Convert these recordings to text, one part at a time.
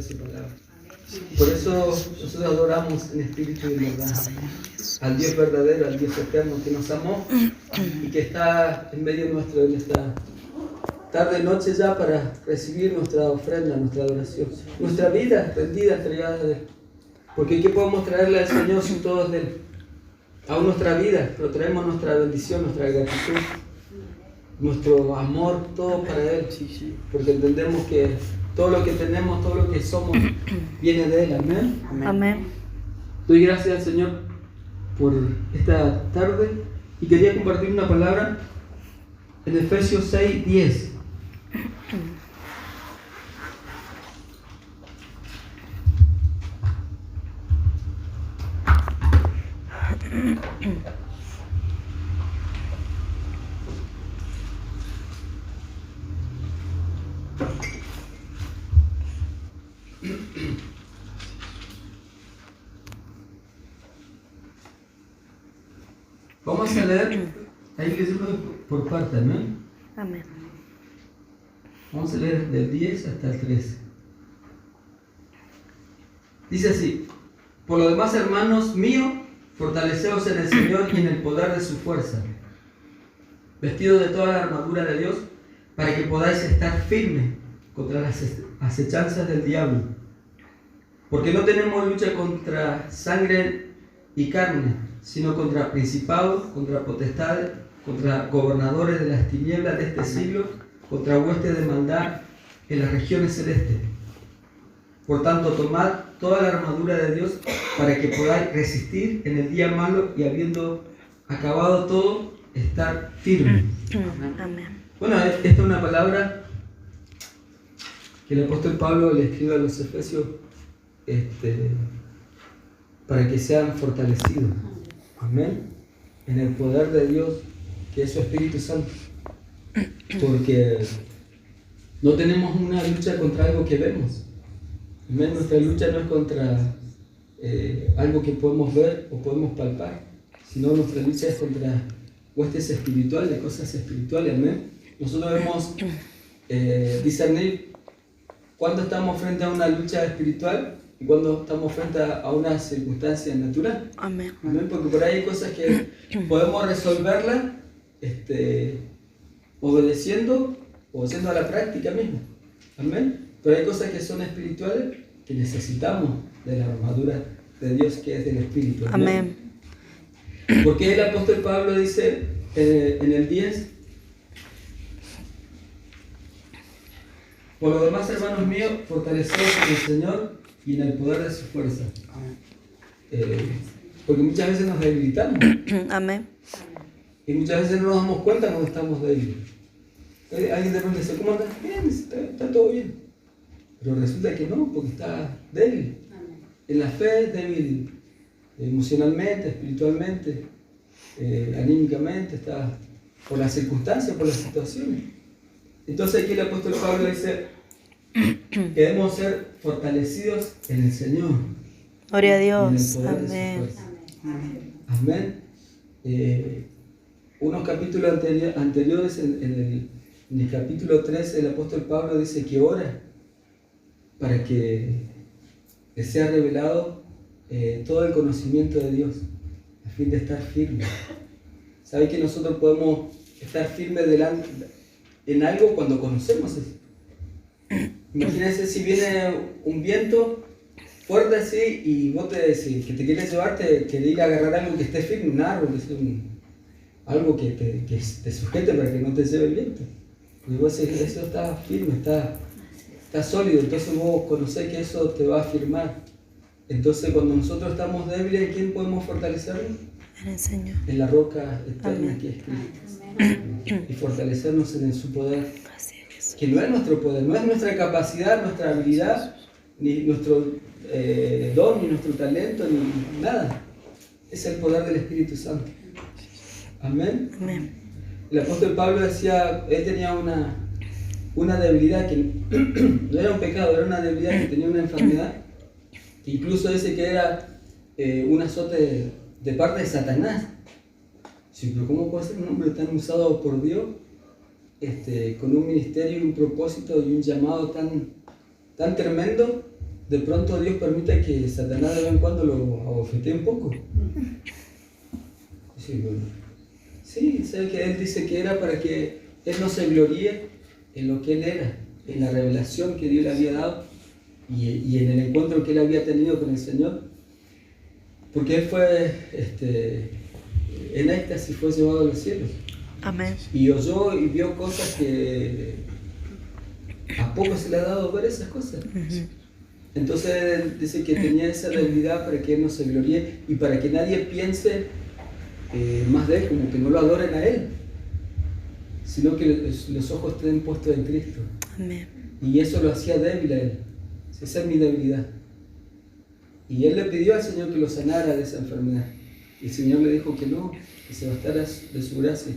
de su palabra. Por eso nosotros adoramos en espíritu y en verdad al Dios verdadero, al Dios eterno que nos amó y que está en medio nuestro en esta tarde y noche ya para recibir nuestra ofrenda, nuestra adoración, nuestra vida rendida, entregada a Él. Porque ¿qué podemos traerle al Señor si todo es de Él? Aún nuestra vida, pero traemos nuestra bendición, nuestra gratitud, nuestro amor, todo para Él, porque entendemos que todo lo que tenemos, todo lo que somos, viene de Él. Amén. Amén. Doy gracias al Señor por esta tarde y quería compartir una palabra en Efesios 6:10. Vamos a leer, hay que decirlo por parte, ¿no? Amén. Vamos a leer del 10 hasta el 13. Dice así: por lo demás, hermanos míos, fortaleceos en el Señor y en el poder de su fuerza, vestidos de toda la armadura de Dios, para que podáis estar firmes contra las acechanzas del diablo. Porque no tenemos lucha contra sangre y carne, sino contra principados, contra potestades, contra gobernadores de las tinieblas de este siglo, contra huestes de maldad en las regiones celestes. Por tanto, tomad toda la armadura de Dios para que podáis resistir en el día malo y habiendo acabado todo, estar firmes. Amén. Bueno, esta es una palabra que el apóstol Pablo le escribe a los Efesios para que sean fortalecidos. Amén. En el poder de Dios, que es su Espíritu Santo. Porque no tenemos una lucha contra algo que vemos. Amén. Nuestra lucha no es contra algo que podemos ver o podemos palpar, sino nuestra lucha es contra huestes espirituales, cosas espirituales. Amén. Nosotros debemos discernir cuando estamos frente a una lucha espiritual y cuando estamos frente a una circunstancia natural. Amén. Amén. Porque por ahí hay cosas que podemos resolverlas obedeciendo o haciendo a la práctica misma. Amén. Pero hay cosas que son espirituales que necesitamos de la armadura de Dios, que es del Espíritu. Amén. Porque el apóstol Pablo dice en el 10: por lo demás, hermanos míos, fortaleceos en el Señor y en el poder de su fuerza. Porque muchas veces nos debilitamos. Amén. Y muchas veces no nos damos cuenta cuando estamos débiles. Alguien de repente dice: ¿cómo andas? Bien, está todo bien. Pero resulta que no, porque está débil. En la fe, débil emocionalmente, espiritualmente, anímicamente, está por las circunstancias, por las situaciones. Entonces aquí el apóstol Pablo dice que debemos ser fortalecidos en el Señor. Gloria a Dios. En el poder de su Amén. fuerza. Amén. Unos capítulos anteriores, en el capítulo 13, el apóstol Pablo dice que ora para que le sea revelado todo el conocimiento de Dios, a fin de estar firmes. ¿Sabe que nosotros podemos estar firmes en algo cuando conocemos eso? Imagínense si viene un viento fuerte así y vos que te quieres llevar, te ir a agarrar algo que esté firme, un árbol, algo que te sujete para que no te lleve el viento. Y vos eso está firme, está sólido, entonces vos conocés que eso te va a firmar. Entonces cuando nosotros estamos débiles, ¿en quién podemos fortalecernos? En el Señor. En la roca eterna. Amén. Que es Cristo. Y fortalecernos en su poder, que no es nuestro poder, no es nuestra capacidad, nuestra habilidad, ni nuestro don, ni nuestro talento, ni nada. Es el poder del Espíritu Santo. Amén. Amén. El apóstol Pablo decía, él tenía una debilidad que no era un pecado, era una debilidad, que tenía una enfermedad, que incluso dice que era un azote de parte de Satanás. Sí, pero ¿cómo puede ser un hombre tan usado por Dios, con un ministerio y un propósito y un llamado tan tremendo, de pronto Dios permite que Satanás de vez en cuando lo abofetee un poco. Sí, sabe que Él dice que era para que Él no se gloríe en lo que Él era, en la revelación que Dios le había dado y en el encuentro que Él había tenido con el Señor. Porque Él fue en éxtasis, fue llevado a los cielos. Amén. Y oyó y vio cosas que a poco se le ha dado ver esas cosas. Entonces Él dice que tenía esa debilidad para que Él no se gloríe y para que nadie piense más de Él, como que no lo adoren a Él, sino que los ojos estén puestos en Cristo. Amén. Y eso lo hacía débil a Él. Esa es mi debilidad. Y Él le pidió al Señor que lo sanara de esa enfermedad. Y el Señor le dijo que no, que se bastara de su gracia,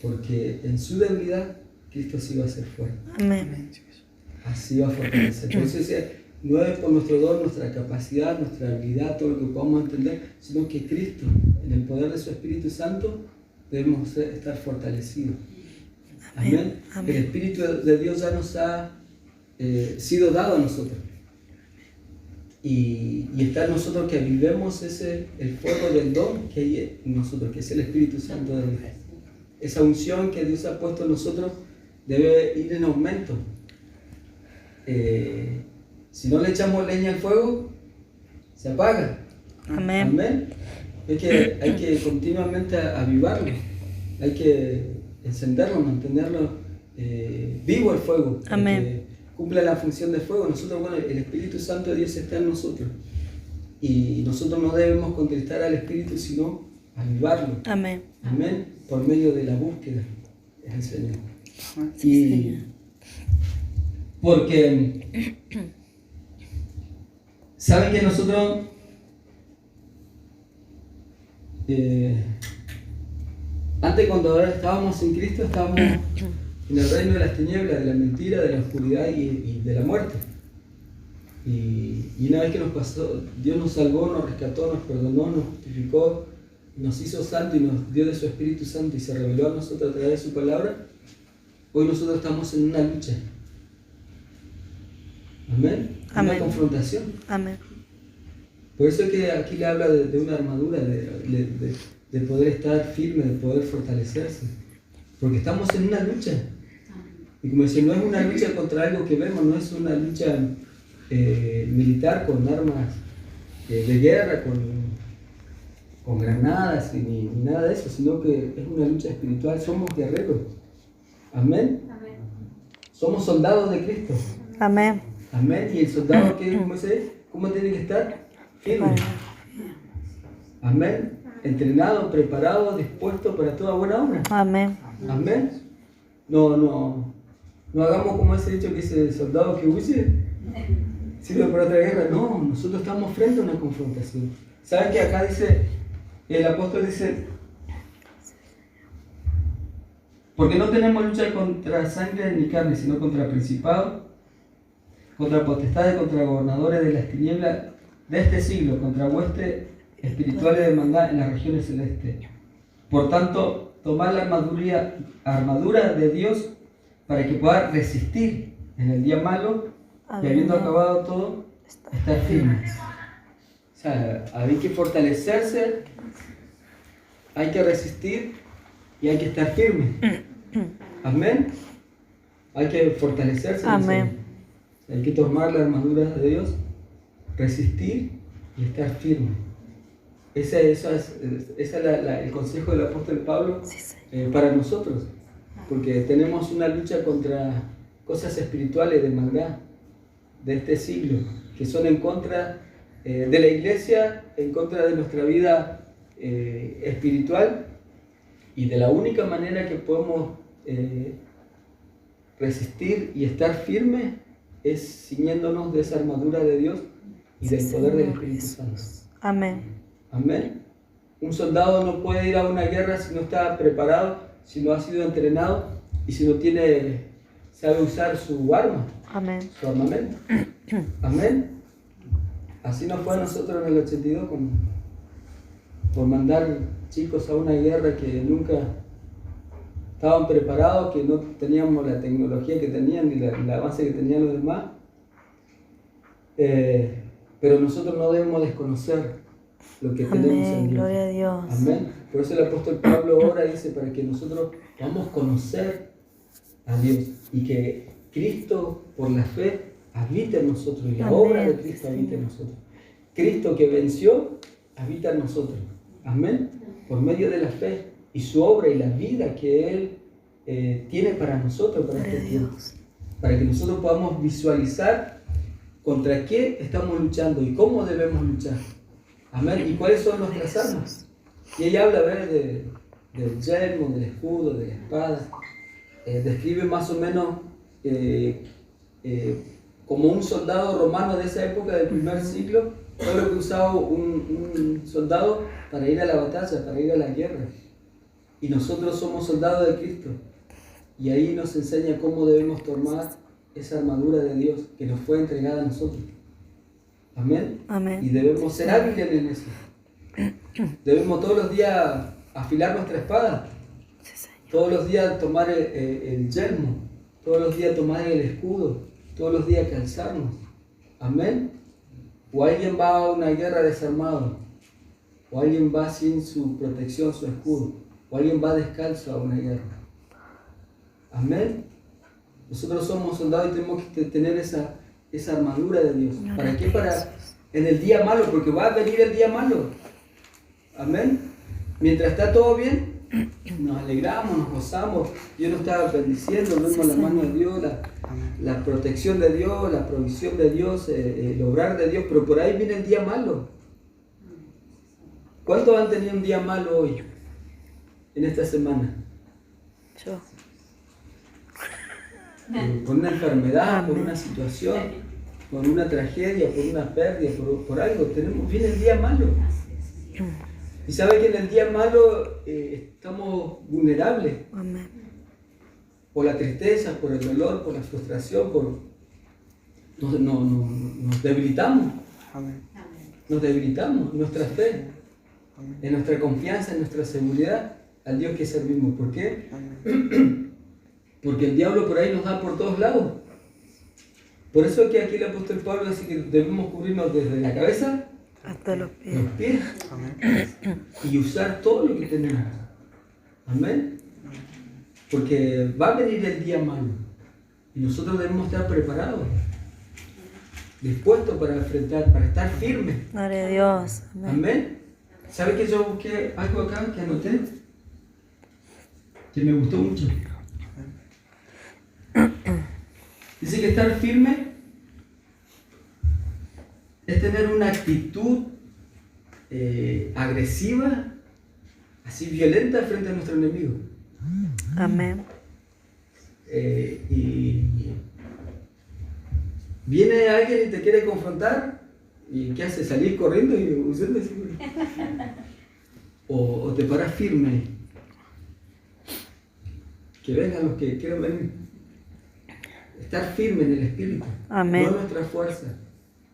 porque en su debilidad Cristo sí iba a ser fuerte. Amén. Así va a fortalecer. Entonces, no es por nuestro don, nuestra capacidad, nuestra habilidad, todo lo que podamos entender, sino que Cristo, en el poder de su Espíritu Santo, debemos estar fortalecidos. Amén. Amén. El Espíritu de Dios ya nos ha sido dado a nosotros. Y está en nosotros que vivemos el fuego del don que hay en nosotros, que es el Espíritu Santo de Dios. Esa unción que Dios ha puesto en nosotros debe ir en aumento. Si no le echamos leña al fuego, se apaga. Amén. Amén. Hay que continuamente avivarlo, hay que encenderlo, mantenerlo vivo el fuego. Amén. Cumpla la función de fuego. Nosotros, el Espíritu Santo de Dios está en nosotros. Y nosotros no debemos contristar al Espíritu, sino avivarlo. Amén. Amén. Por medio de la búsqueda del Señor. Sí, Señor. Porque saben que nosotros antes, cuando ahora estábamos en Cristo, estábamos en el reino de las tinieblas, de la mentira, de la oscuridad y de la muerte. Y una vez que nos pasó, Dios nos salvó, nos rescató, nos perdonó, nos justificó, nos hizo santos y nos dio de su Espíritu Santo y se reveló a nosotros a través de su palabra. Hoy nosotros estamos en una lucha. Amén. Amén. Una confrontación. Amén. Por eso es que aquí le habla de una armadura, de poder estar firme, de poder fortalecerse. Porque estamos en una lucha. Y como decía, no es una lucha contra algo que vemos, no es una lucha militar con armas de guerra, con granadas ni nada de eso, sino que es una lucha espiritual. Somos guerreros. Amén. Amén. Somos soldados de Cristo. Amén. Amén. Y el soldado, ¿cómo tiene que estar? Firme. Amén. Entrenado, preparado, dispuesto para toda buena obra. Amén. Amén. No hagamos como ese dicho que dice: soldado que huye sirve para otra guerra. No, nosotros estamos frente a una confrontación. ¿Saben que acá dice, el apóstol dice, porque no tenemos lucha contra sangre ni carne, sino contra principados, contra potestades, contra gobernadores de las tinieblas de este siglo, contra huestes espirituales de maldad en las regiones celestes? Por tanto, tomad la armadura de Dios para que pueda resistir en el día malo y habiendo acabado todo, estar firmes. O sea, hay que fortalecerse, hay que resistir y hay que estar firme. Amén. Hay que fortalecerse. Amén. Hay que tomar la armadura de Dios, resistir y estar firme. Ese es el consejo del apóstol Pablo para nosotros, porque tenemos una lucha contra cosas espirituales de maldad de este siglo, que son en contra de la iglesia, en contra de nuestra vida espiritual, y de la única manera que podemos resistir y estar firmes es ciñéndonos de esa armadura de Dios y del poder del Espíritu Santo. Amén. Amén. Un soldado no puede ir a una guerra si no está preparado, si no ha sido entrenado y si no sabe usar su arma, Amén. su armamento. Amén. Así nos fue a nosotros en el 82 por mandar chicos a una guerra que nunca estaban preparados, que no teníamos la tecnología que tenían ni el avance que tenían los demás. Pero nosotros no debemos desconocer lo que tenemos en Amén. Dios. Gloria a Dios. Amén. Por eso el apóstol Pablo ora, dice, para que nosotros podamos conocer a Dios y que Cristo, por la fe, habita en nosotros y la Amén. obra de Cristo habita en nosotros. Cristo que venció, habita en nosotros. Amén. Por medio de la fe y su obra y la vida que Él tiene para nosotros, para Gloria este a tiempo. Dios. Para que nosotros podamos visualizar contra qué estamos luchando y cómo debemos luchar. Amén. ¿Y cuáles son nuestras armas? Y ella habla, ¿ver? Del yelmo, del escudo, de la espada. Describe más o menos como un soldado romano de esa época, del primer siglo, todo lo que usaba un soldado para ir a la batalla, para ir a la guerra. Y nosotros somos soldados de Cristo. Y ahí nos enseña cómo debemos tomar esa armadura de Dios que nos fue entregada a nosotros. Amén. Amén. Y debemos ser hábiles en eso. Debemos todos los días afilar nuestra espada. Sí, Señor. Todos los días tomar el yelmo. Todos los días tomar el escudo. Todos los días calzarnos. Amén. O alguien va a una guerra desarmado. O alguien va sin su protección, su escudo. O alguien va descalzo a una guerra. Amén. Nosotros somos soldados y tenemos que tener esa armadura de Dios. ¿Para qué? Para en el día malo, porque va a venir el día malo. Amén. Mientras está todo bien, nos alegramos, nos gozamos. Dios nos está bendiciendo, vemos la mano de Dios, la protección de Dios, la provisión de Dios, el obrar de Dios, pero por ahí viene el día malo. ¿Cuántos han tenido un día malo hoy, en esta semana? Yo. Por una enfermedad, por una situación, por una tragedia, por una pérdida, por algo. Viene el día malo. Y sabe que en el día malo estamos vulnerables. Amén. Por la tristeza, por el dolor, por la frustración, nos debilitamos. Amén. Nos debilitamos en nuestra fe, en nuestra confianza, en nuestra seguridad al Dios que servimos. ¿Por qué? Amén. Porque el diablo por ahí nos da por todos lados. Por eso es que aquí el apóstol Pablo dice que debemos cubrirnos desde la cabeza Hasta los pies. los pies Amén. y usar todo lo que tenemos. Amén. Porque va a venir el día malo y nosotros debemos estar preparados, dispuestos para enfrentar, para estar firmes. Gloria a Dios. Amén. Amén. ¿Sabe que yo busqué algo acá que anoté? Que me gustó mucho. Dice que estar firme es tener una actitud agresiva, así violenta frente a nuestro enemigo. Amén. Y viene alguien y te quiere confrontar, ¿y qué hace? ¿Salir corriendo y huyendo? O te paras firme ahí. Que vengan los que quieran venir. Estar firme en el Espíritu, Amén. no en nuestra fuerza.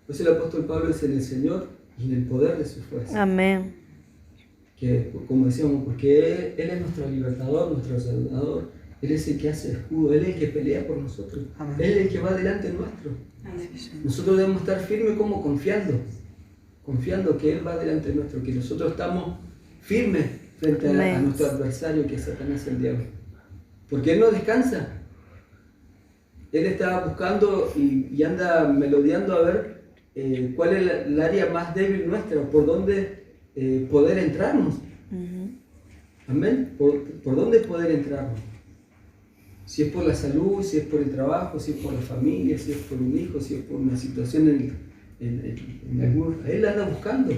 Por eso el apóstol Pablo es en el Señor y en el poder de su fuerza. Amén. Que, como decíamos, porque Él es nuestro libertador, nuestro salvador. Él es el que hace escudo, Él es el que pelea por nosotros. Amén. Él es el que va delante nuestro. Nosotros debemos estar firmes como confiando que Él va delante nuestro, que nosotros estamos firmes frente a Amén. nuestro adversario, que es Satanás, el diablo. Porque Él no descansa. Él está buscando y anda melodeando a ver cuál es el área más débil nuestra, por dónde poder entrarnos. Ujú. Amén. ¿Por dónde poder entrarnos? Si es por la salud, si es por el trabajo, si es por la familia, si es por un hijo, si es por una situación en algún... Él anda buscando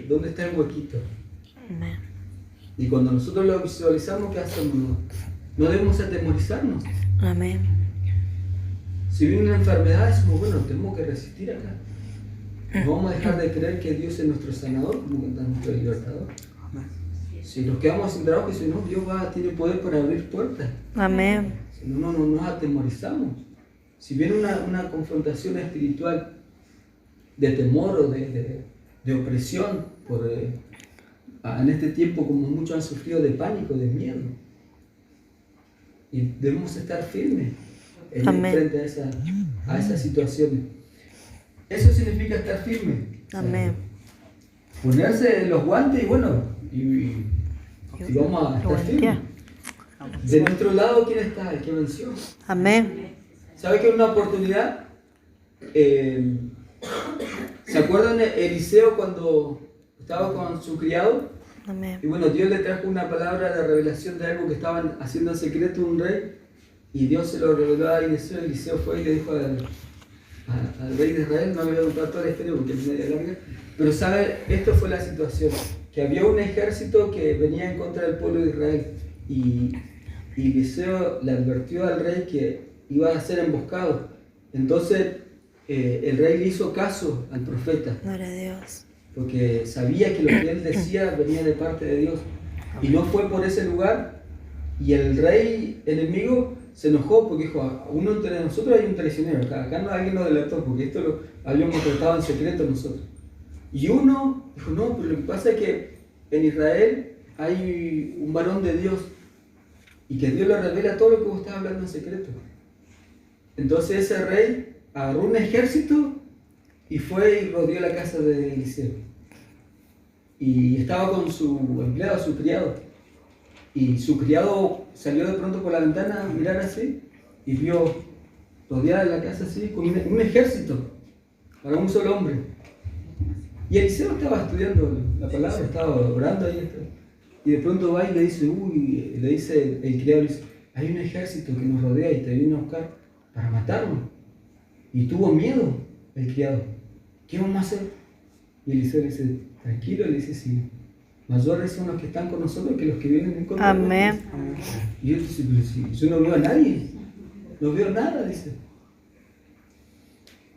dónde está el huequito. Amén. Y cuando nosotros lo visualizamos, ¿qué hacemos? No debemos atemorizarnos. Amén. Si viene una enfermedad, decimos, bueno, tenemos que resistir acá. No vamos a dejar de creer que Dios es nuestro sanador, como que es nuestro libertador. Amén. Si nos quedamos sin trabajo, si no, Dios tiene poder para abrir puertas. Amén. Si no nos atemorizamos. Si viene una confrontación espiritual de temor o de opresión, en este tiempo como muchos han sufrido de pánico, de miedo. Y debemos estar firmes. Amén. frente a esas situaciones. Eso significa estar firme. Amén. Ponerse los guantes y bueno, y vamos a estar firmes. De nuestro lado, ¿quién está? El que venció. Amén. ¿Sabe que en una oportunidad, se acuerdan de Eliseo cuando estaba con su criado? Amén. Y bueno, Dios le trajo una palabra de revelación de algo que estaban haciendo en secreto un rey, y Dios se lo reveló a Eliseo. Eliseo fue y le dijo al rey de Israel, no le voy a contar toda la historia porque es media larga, pero sabe, esto fue la situación, que había un ejército que venía en contra del pueblo de Israel, y Eliseo le advirtió al rey que iba a ser emboscado. Entonces el rey le hizo caso al profeta, Gloria a Dios. porque sabía que lo que él decía venía de parte de Dios, y no fue por ese lugar. Y el rey enemigo se enojó porque dijo, uno entre nosotros hay un traicionero, acá no, alguien lo delató, porque esto lo habíamos tratado en secreto nosotros. Y uno dijo, no, pero lo que pasa es que en Israel hay un varón de Dios, y que Dios le revela todo lo que vos estás hablando en secreto. Entonces ese rey agarró un ejército y fue y rodeó la casa de Eliseo. Y estaba con su empleado, su criado. Y su criado salió de pronto por la ventana a mirar así y vio rodeada la casa así con un ejército para un solo hombre. Y Eliseo estaba estudiando la palabra, estaba orando ahí. Y de pronto va y le dice, le dice el criado, le dice, hay un ejército que nos rodea y te vino a buscar para matarnos. Y tuvo miedo el criado. ¿Qué vamos a hacer? Y Eliseo le dice, tranquilo, le dice, sí, mayores son los que están con nosotros que los que vienen en contra de nosotros. Amén. Y él dice, pero si yo no veo a nadie, no veo nada, dice.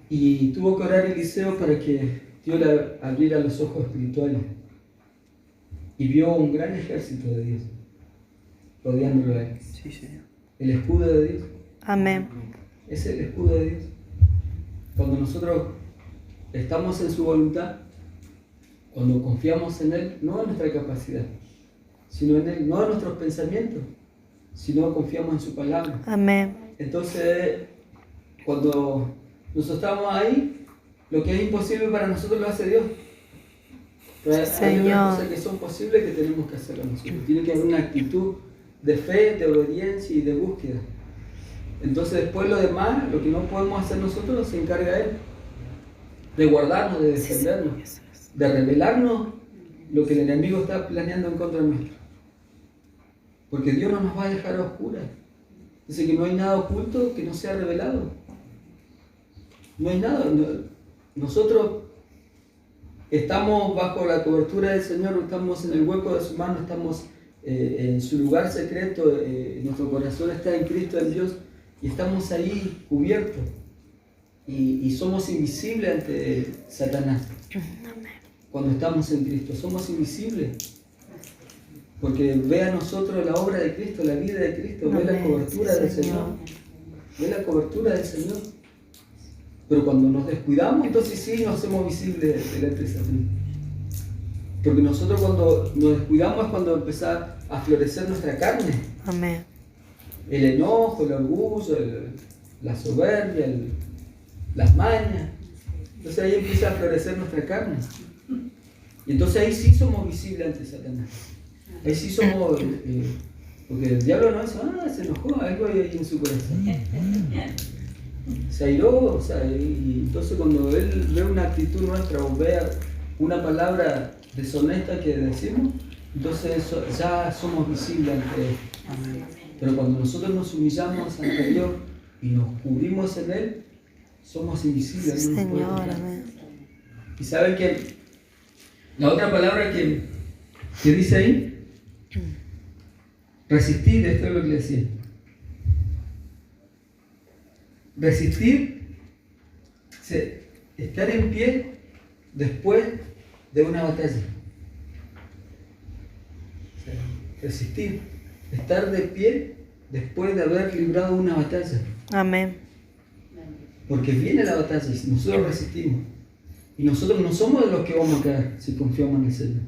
Y tuvo que orar Eliseo para que Dios le abriera los ojos espirituales. Y vio un gran ejército de Dios rodeándolo a él. Sí, Señor. El escudo de Dios. Amén. Es el escudo de Dios. Cuando nosotros estamos en su voluntad, cuando confiamos en Él, no en nuestra capacidad, sino en Él, no en nuestros pensamientos, sino confiamos en su palabra. Amén. Entonces, cuando nosotros estamos ahí, lo que es imposible para nosotros lo hace Dios. Pero hay Señor. otras cosas que son posibles que tenemos que hacerlo nosotros. Tiene que haber una actitud de fe, de obediencia y de búsqueda. Entonces después lo demás, lo que no podemos hacer nosotros, se encarga Él. De guardarnos, de defendernos, de revelarnos lo que el enemigo está planeando en contra nuestro. Porque Dios no nos va a dejar a oscuras. Dice que no hay nada oculto que no sea revelado. No hay nada. Nosotros estamos bajo la cobertura del Señor, estamos en el hueco de su mano, estamos en su lugar secreto, nuestro corazón está en Cristo, en Dios, y estamos ahí cubiertos. Y somos invisibles ante Satanás. Cuando estamos en Cristo, somos invisibles. Porque ve a nosotros la obra de Cristo, la vida de Cristo, ve la cobertura del Señor. Ve la cobertura del Señor. Pero cuando nos descuidamos, entonces sí nos hacemos visibles delante de Satanás. Porque nosotros cuando nos descuidamos es cuando empieza a florecer nuestra carne. Amén. El enojo, el orgullo, la soberbia, las mañas. Entonces ahí empieza a florecer nuestra carne. Y entonces ahí sí somos visibles ante Satanás. Ahí sí somos... porque el diablo no dice, se enojó, algo hay ahí en su corazón. Se airó, y entonces cuando él ve una actitud nuestra o ve una palabra deshonesta que decimos, entonces ya somos visibles ante él. Pero cuando nosotros nos humillamos ante Dios y nos cubrimos en Él, somos invisibles. No Señor, amén. y saben que la otra palabra que dice ahí, resistir, esto es lo que le decía. Resistir, estar en pie después de una batalla. Resistir, estar de pie después de haber librado una batalla. Amén. Porque viene la batalla y nosotros resistimos. Y nosotros no somos de los que vamos a caer si confiamos en el Señor.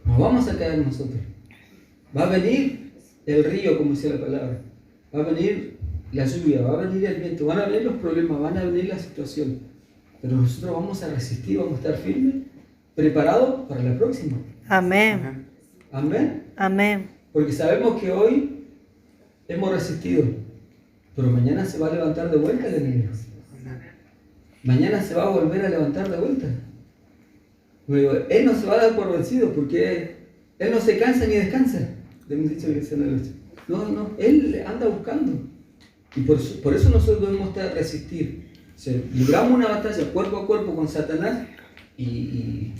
No vamos a caer nosotros. Va a venir el río, como dice la palabra. Va a venir la lluvia, va a venir el viento, van a venir los problemas, van a venir las situaciones. Pero nosotros vamos a resistir, vamos a estar firmes, preparados para la próxima. Amén. Amén. Amén. Porque sabemos que hoy hemos resistido, pero mañana se va a levantar de vuelta el enemigo. Mañana se va a volver a levantar de vuelta. Luego, él no se va a dar por vencido porque él no se cansa ni descansa. Le hemos dicho que no, él anda buscando. Y por eso nosotros debemos resistir. O sea, libramos una batalla cuerpo a cuerpo con Satanás y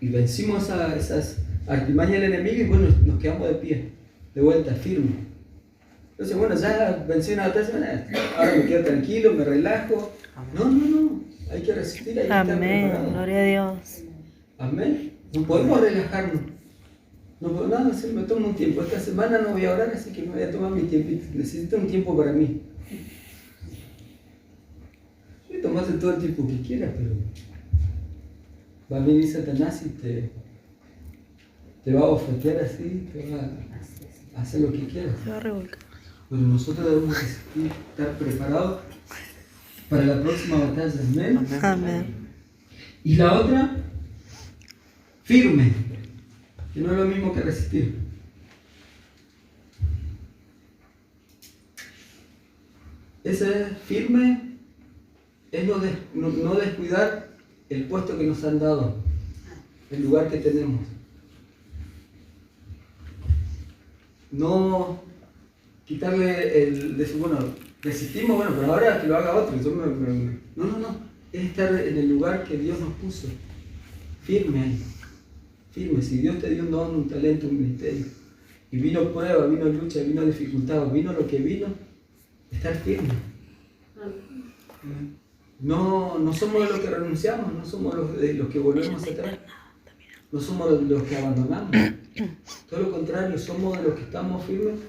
vencimos esas artimañas del enemigo y bueno, nos quedamos de pie, de vuelta, firmes. Entonces, bueno, ya vencí una batalla, ahora me quedo tranquilo, me relajo. No, hay que resistir, hay que estar Amén. preparado. Gloria a Dios. Amén. No podemos relajarnos. No puedo nada, me tomo un tiempo. Esta semana no voy a orar, así que me voy a tomar mi tiempito. Necesito un tiempo para mí. Sí, tomate todo el tiempo que quieras, pero va a venir Satanás y te va a ofrecer así, te va a hacer lo que quieras. Se va a revolcar. Pero nosotros debemos resistir, estar preparados para la próxima batalla. Amén. Amén. Y la otra, firme, que no es lo mismo que resistir. Ese firme es no descuidar el puesto que nos han dado, el lugar que tenemos. No quitarle decir, bueno, resistimos, bueno, pero ahora que lo haga otro. No. Es estar en el lugar que Dios nos puso. Firme ahí. Firme. Si Dios te dio un don, un talento, un ministerio, y vino prueba, vino lucha, vino dificultad, vino lo que vino, estar firme. No somos de los que renunciamos, no somos de los que volvemos atrás, no somos de los que abandonamos. Todo lo contrario, somos de los que estamos firmes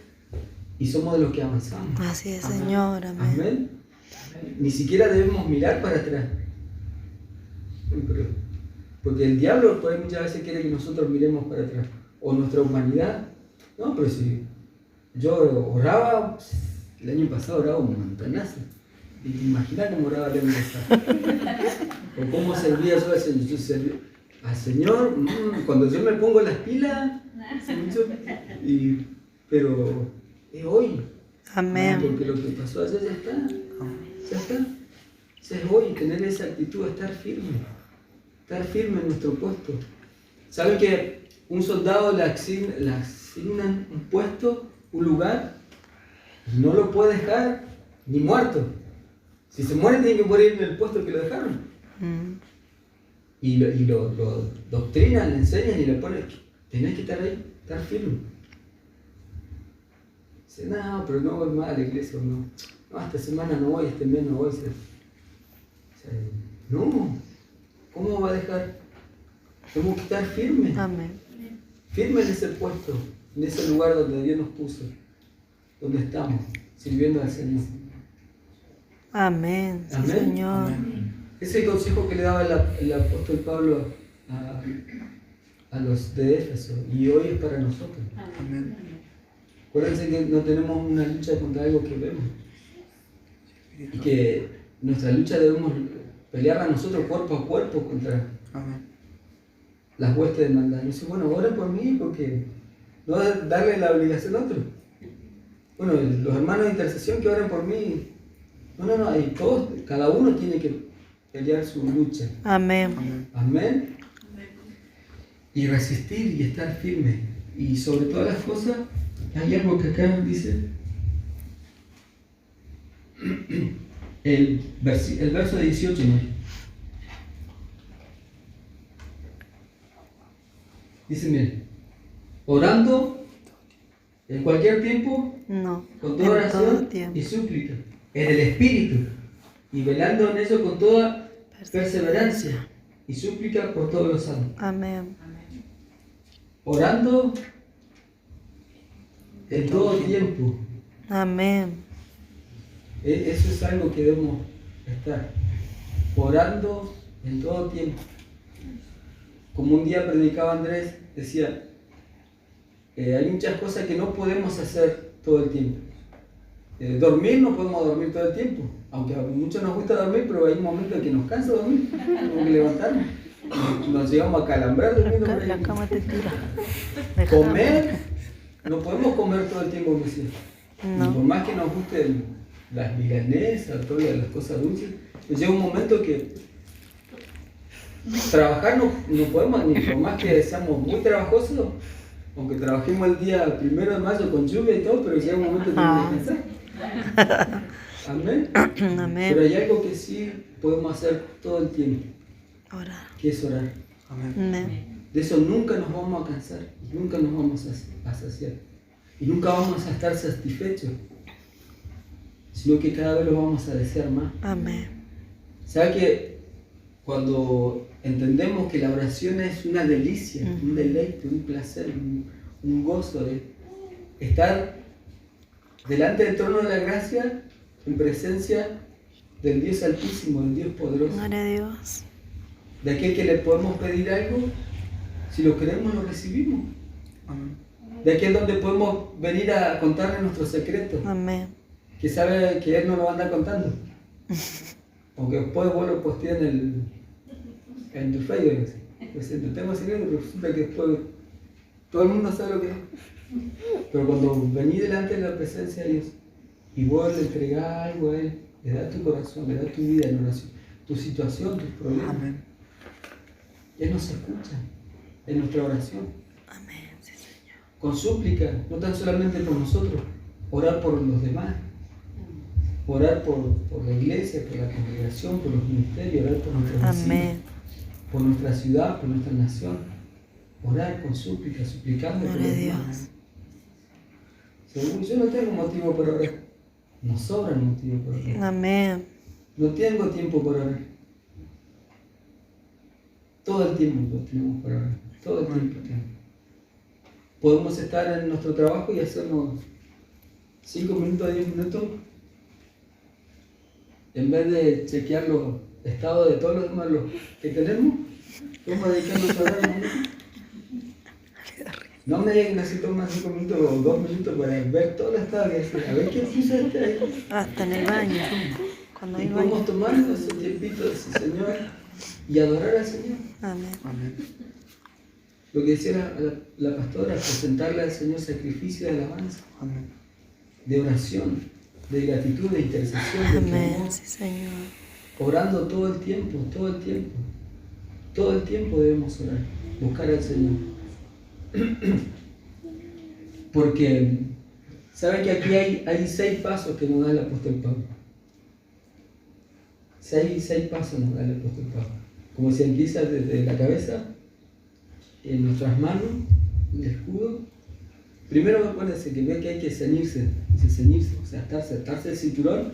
y somos de los que avanzamos. Así es, Señor. Amén. Amén. Ni siquiera debemos mirar para atrás. Porque el diablo por ahí muchas veces quiere que nosotros miremos para atrás. O nuestra humanidad. No, pero si yo oraba, el año pasado oraba un montonazo. Y te imaginas cómo oraba el año pasado. O cómo servía yo al Señor. Yo servía al Señor, cuando yo me pongo las pilas, pero es hoy. Amén. Porque lo que pasó ayer ya está. Ya está. Es hoy tener esa actitud de estar firme en nuestro puesto. ¿Saben que un soldado le asignan un puesto, un lugar, y no lo puede dejar ni muerto? Si se muere tiene que morir en el puesto que lo dejaron. Y lo doctrinan, le enseñan y le ponen, tenés que estar ahí, estar firme. Dice, no, pero no voy más a la iglesia, no, esta semana no voy, este mes no voy. No, ¿cómo va a dejar? Tenemos que estar firmes. Amén. Firmes en ese puesto, en ese lugar donde Dios nos puso, donde estamos, sirviendo al Señor. Amén. Sí, Amén. Señor. Amén. Ese es el consejo que le daba el apóstol Pablo a los de Éfeso, y hoy es para nosotros. Amén. Acuérdense que no tenemos una lucha contra algo que vemos, y que nuestra lucha debemos pelearla nosotros cuerpo a cuerpo contra las huestes de maldad. Y dice, bueno, oren por mí, porque no darle la obligación a otro. Bueno, los hermanos de intercesión que oren por mí. No, ahí todos, cada uno tiene que pelear su lucha. Amén. Amén. Y resistir y estar firme. Y sobre todas las cosas, hay algo que acá dice, el verso 18, ¿no? Dice, miren, orando en cualquier tiempo, No. con toda oración y súplica, en el Espíritu, y velando en eso con toda perseverancia y súplica por todos los santos. Amén. Orando en todo tiempo. Amén. Eso es algo que debemos estar. Orando en todo tiempo. Como un día predicaba Andrés, decía, hay muchas cosas que no podemos hacer todo el tiempo. Dormir no podemos dormir todo el tiempo, aunque a muchos nos gusta dormir, pero hay un momento en que nos cansa dormir, tenemos que levantarnos, nos llegamos a calambrar durmiendo. La cama te tira. Comer, no podemos comer todo el tiempo, me decía. No. Y por más que nos gusten las milanesas, todas las cosas dulces, pues llega un momento que trabajar no podemos, ni por más que seamos muy trabajosos, aunque trabajemos el día 1 de mayo con lluvia y todo, pero llega un momento que tenemos que descansar. Amén. Amén. Pero hay algo que sí podemos hacer todo el tiempo, Orar. que es orar. Amén. De eso nunca nos vamos a cansar, y nunca nos vamos a saciar, y nunca vamos a estar satisfechos, sino que cada vez lo vamos a desear más. Amén. ¿Sabe que cuando entendemos que la oración es una delicia, un deleite, un placer, un gozo de estar delante del trono de la gracia, en presencia del Dios Altísimo, del Dios poderoso, Gloria a Dios. de aquel que le podemos pedir algo, si lo queremos lo recibimos, de aquel donde podemos venir a contarle nuestros secretos, Amén. que sabe que Él no lo va a andar contando, aunque después vos lo posteas en tu Facebook, pues te tengo secreto, pero resulta que después todo el mundo sabe lo que es. Pero cuando venís delante de la presencia de Dios y vos le entregás algo a Él, le das tu corazón, le das tu vida en oración, tu situación, tus problemas, Amén. Él nos escucha en nuestra oración, Amén. Sí, Señor. con súplica, no tan solamente por nosotros, orar por los demás, orar por la iglesia, por la congregación, por los ministerios, orar por nuestros vecinos, Amén. por nuestra ciudad, por nuestra nación, orar con súplica, suplicando por Gloria a los Dios. demás. Según yo no tengo motivo para orar, nos sobran motivos para orar. Amén. No tengo tiempo para orar. Todo el tiempo tenemos para orar, todo el tiempo tenemos. Podemos estar en nuestro trabajo y hacernos 5 minutos, 10 minutos, en vez de chequear los estados de todos los demás los que tenemos, vamos a dedicarnos a orar un minuto. No me digan que necesito más 5 minutos o 2 minutos para ver todo el estado que hace, a ver qué puso este ahí. Hasta en el baño. Cuando Y hay baño. podemos tomarnos ese tiempito de ese Señor y adorar al Señor. Amén. Amén. Lo que decía la pastora, presentarle al Señor sacrificio de alabanza, Amén. de oración, de gratitud, de intercesión, de Amén. clamor, Sí, Señor. orando todo el tiempo, todo el tiempo. Todo el tiempo debemos orar, buscar al Señor. Porque, ¿saben que aquí hay 6 pasos que nos da el apóstol Pablo? 6 pasos nos da el apóstol Pablo. Como se empieza desde la cabeza, en nuestras manos, el escudo. Primero me parece que ve que hay que ceñirse, o sea, atarse el cinturón.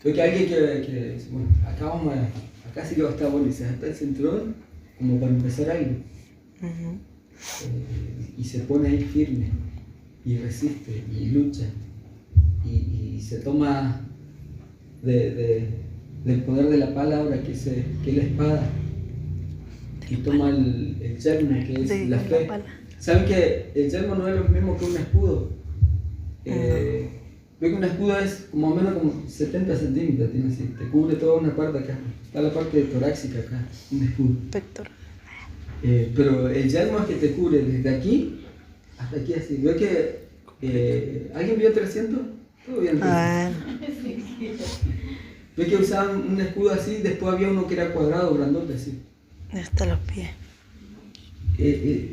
Ve que alguien que bueno, acá sí que va a estar bueno, y se ata el cinturón como para empezar algo. Ujú. Y se pone ahí firme, y resiste, y lucha, y se toma del poder de la palabra, que es la espada, y toma el yelmo, que es De la fe. pala. ¿Saben que el yelmo no es lo mismo que un escudo? Ve que un escudo es como menos como 70 centímetros, tiene así, te cubre toda una parte acá, está la parte torácica acá, un escudo. Pectoral. Pero el yelmo es que te cubre desde aquí hasta aquí así. ¿Ve que alguien vio 300? Todo bien. 300. Ah, ¿Ve que usaban un escudo así? Después había uno que era cuadrado, grandote así. hasta los pies.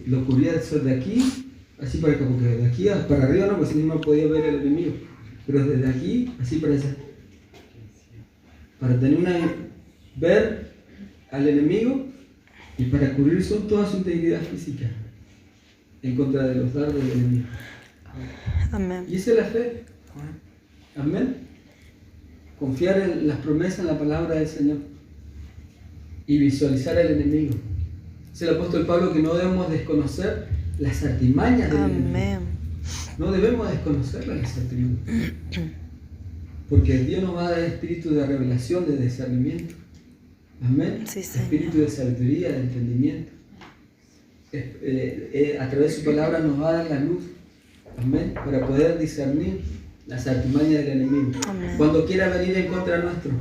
Lo cubría de aquí, así para acá, porque de aquí para arriba no, porque si no podía ver el enemigo. Pero desde aquí, así para allá. Para ver al enemigo y para cubrir toda su integridad física en contra de los dardos del enemigo. Amén. Y esa es la fe. Amén. Confiar en las promesas, en la palabra del Señor y visualizar al enemigo. Dice el apóstol Pablo que no debemos desconocer las artimañas del enemigo. Amén. No debemos desconocerlas, las artimañas. Porque Dios nos va a dar espíritu de revelación, de discernimiento. Amén. Sí, Señor. Espíritu de sabiduría, de entendimiento. A través de su palabra nos va a dar la luz. Amén. Para poder discernir las artimañas del enemigo. Amén. Cuando quiera venir en contra nuestro,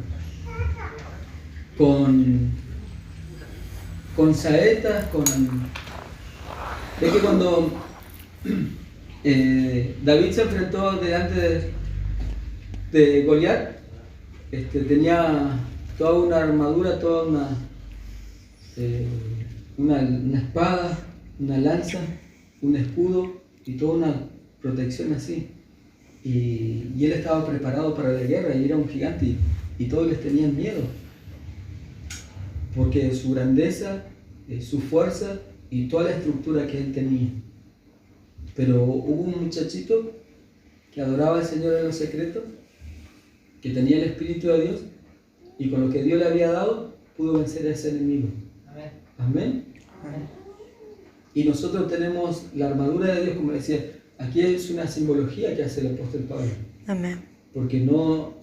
con saetas, Es que cuando David se enfrentó delante de Goliat, tenía toda una armadura, toda una espada, una lanza, un escudo y toda una protección así. Y él estaba preparado para la guerra y era un gigante y todos les tenían miedo. Porque su grandeza, su fuerza y toda la estructura que él tenía. Pero hubo un muchachito que adoraba al Señor en lo secreto, que tenía el Espíritu de Dios y con lo que Dios le había dado pudo vencer a ese enemigo. Amén. Amén. Amén. Y nosotros tenemos la armadura de Dios, como decía, aquí es una simbología que hace el apóstol Pablo. Amén. Porque no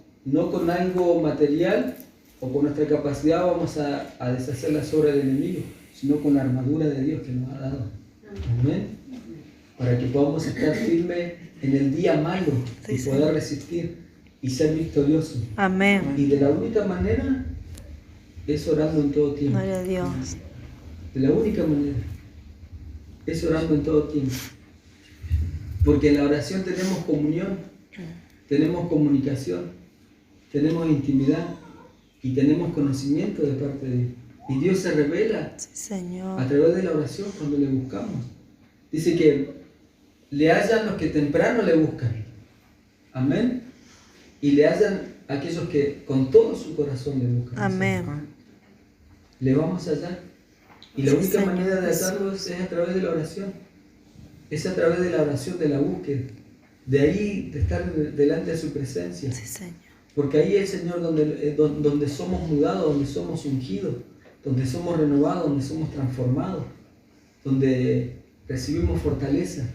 con algo material o con nuestra capacidad vamos a deshacer las obras del enemigo, sino con la armadura de Dios que nos ha dado. Amén. Para que podamos estar firmes en el día malo y poder resistir y ser victoriosos. Amén. Y de la única manera es orando en todo tiempo. Gloria a Dios. De la única manera es orando en todo tiempo. Porque en la oración tenemos comunión, tenemos comunicación, tenemos intimidad y tenemos conocimiento de parte de Dios. Y Dios se revela a través de la oración cuando le buscamos. Dice que le hallan los que temprano le buscan. Amén. Y le hallan aquellos que con todo su corazón le buscan. Amén. Le vamos a hallar. Y la única manera de hallarlos es a través de la oración. Es a través de la oración, de la búsqueda. De ahí, de estar delante de su presencia. Sí, Señor. Porque ahí es el Señor donde somos mudados, donde somos ungidos, donde somos renovados, donde somos transformados, donde recibimos fortaleza.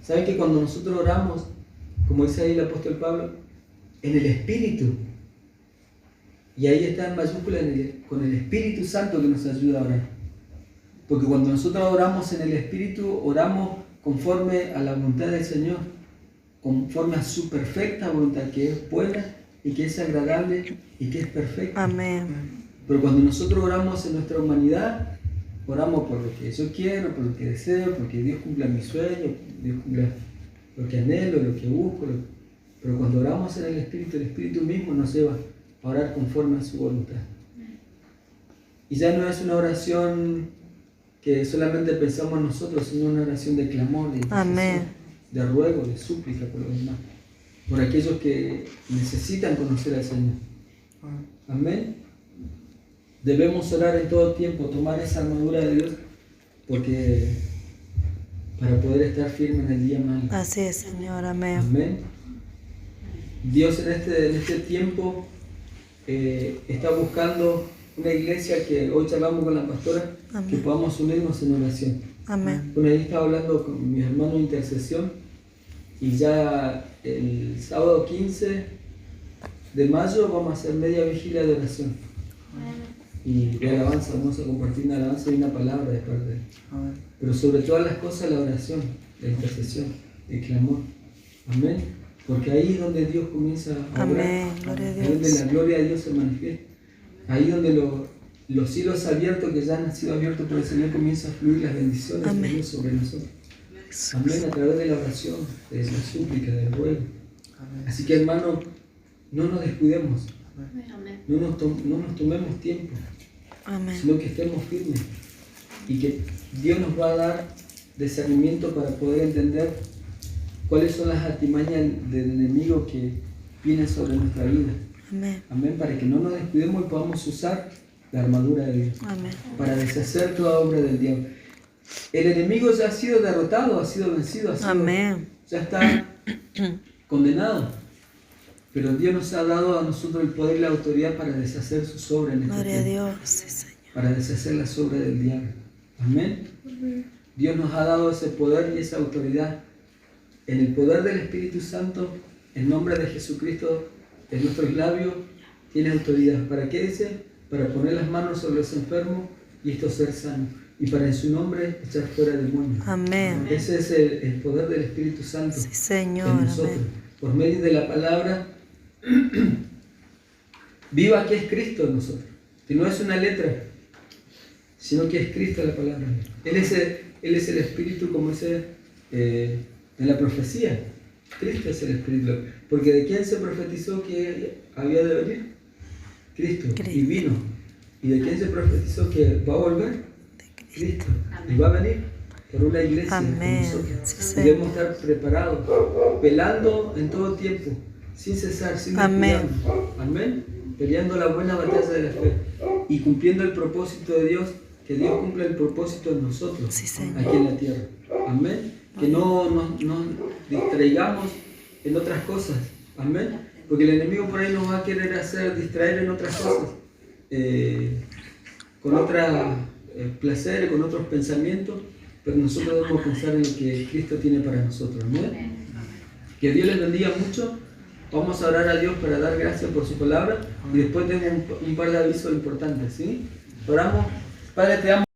¿Saben que cuando nosotros oramos, como dice ahí el apóstol Pablo, en el Espíritu, y ahí está en mayúscula con el Espíritu Santo que nos ayuda a orar? Porque cuando nosotros oramos en el Espíritu, oramos conforme a la voluntad del Señor, conforme a su perfecta voluntad, que es buena y que es agradable y que es perfecta. Amén. Pero cuando nosotros oramos en nuestra humanidad, oramos por lo que yo quiero, por lo que deseo, porque Dios cumpla mis sueños, Dios cumpla lo que anhelo, lo que busco. Pero cuando oramos en el Espíritu mismo nos lleva a orar conforme a su voluntad. Y ya no es una oración que solamente pensamos nosotros, sino una oración de clamor, de Amén. De ruego, de súplica por los demás, por aquellos que necesitan conocer al Señor. Amén. Debemos orar en todo tiempo, tomar esa armadura de Dios, para poder estar firme en el día malo. Así es, Señor. Amén. Amén. Dios en este tiempo está buscando una iglesia que hoy charlamos con la pastora. Amén. Que podamos unirnos en oración. Amén. Bueno, ahí estaba hablando con mis hermanos de intercesión y ya el sábado 15 de mayo vamos a hacer media vigilia de oración. Y de alabanza, vamos a compartir una alabanza y una palabra de parte de él. Pero sobre todas las cosas la oración, la intercesión, el clamor. Amén. Porque ahí es donde Dios comienza a obrar. Amén. Gloria a Dios. Ahí donde la gloria de Dios se manifiesta. Ahí donde los cielos abiertos que ya han sido abiertos por el Señor comienzan a fluir las bendiciones de Dios sobre nosotros. Amén. A través de la oración, de la súplica, del ruego. Así que, hermano, no nos descuidemos. No nos tomemos tiempo. Amén. Sino que estemos firmes. Y que Dios nos va a dar discernimiento para poder entender cuáles son las artimañas del enemigo que vienen sobre nuestra vida. Amén. Amén. Para que no nos descuidemos y podamos usar la armadura de Dios. Amén. Para deshacer toda obra del diablo. El enemigo ya ha sido derrotado, ha sido vencido, Amén. Ya está condenado. Pero Dios nos ha dado a nosotros el poder y la autoridad para deshacer sus obras en este Gloria a tiempo. Dios, sí, Señor. Para deshacer las obras del diablo. Amén. Dios nos ha dado ese poder y esa autoridad. En el poder del Espíritu Santo, en nombre de Jesucristo, en nuestros labios, tiene autoridad. ¿Para qué dice? Para poner las manos sobre los enfermos y estos ser sanos. Y para en su nombre echar fuera demonios. Amén. Ese es el poder del Espíritu Santo Sí, Señor. en nosotros. Amén. por medio de la palabra, viva que es Cristo en nosotros, que no es una letra, sino que es Cristo la palabra. Él es el Espíritu, como dice en la profecía. Cristo es el Espíritu. Porque ¿de quién se profetizó que había de venir? Cristo. Y vino. ¿Y de quién se profetizó que va a volver? Cristo. Y va a venir por una iglesia. Amén. Nosotros. Debemos estar preparados, velando en todo tiempo, sin cesar, sin descuidarnos. Amén. Peleando la buena batalla de la fe y cumpliendo el propósito de Dios, que Dios cumpla el propósito en nosotros, aquí en la tierra. Amén. Que no nos distraigamos en otras cosas. Amén. Porque el enemigo por ahí nos va a querer hacer distraer en otras cosas, con otros placeres, con otros pensamientos, pero nosotros debemos pensar en lo que Cristo tiene para nosotros. Amén. Que Dios les bendiga mucho. Vamos a orar a Dios para dar gracias por su palabra y después tengo un par de avisos importantes, ¿sí? Oramos. Padre, te amo.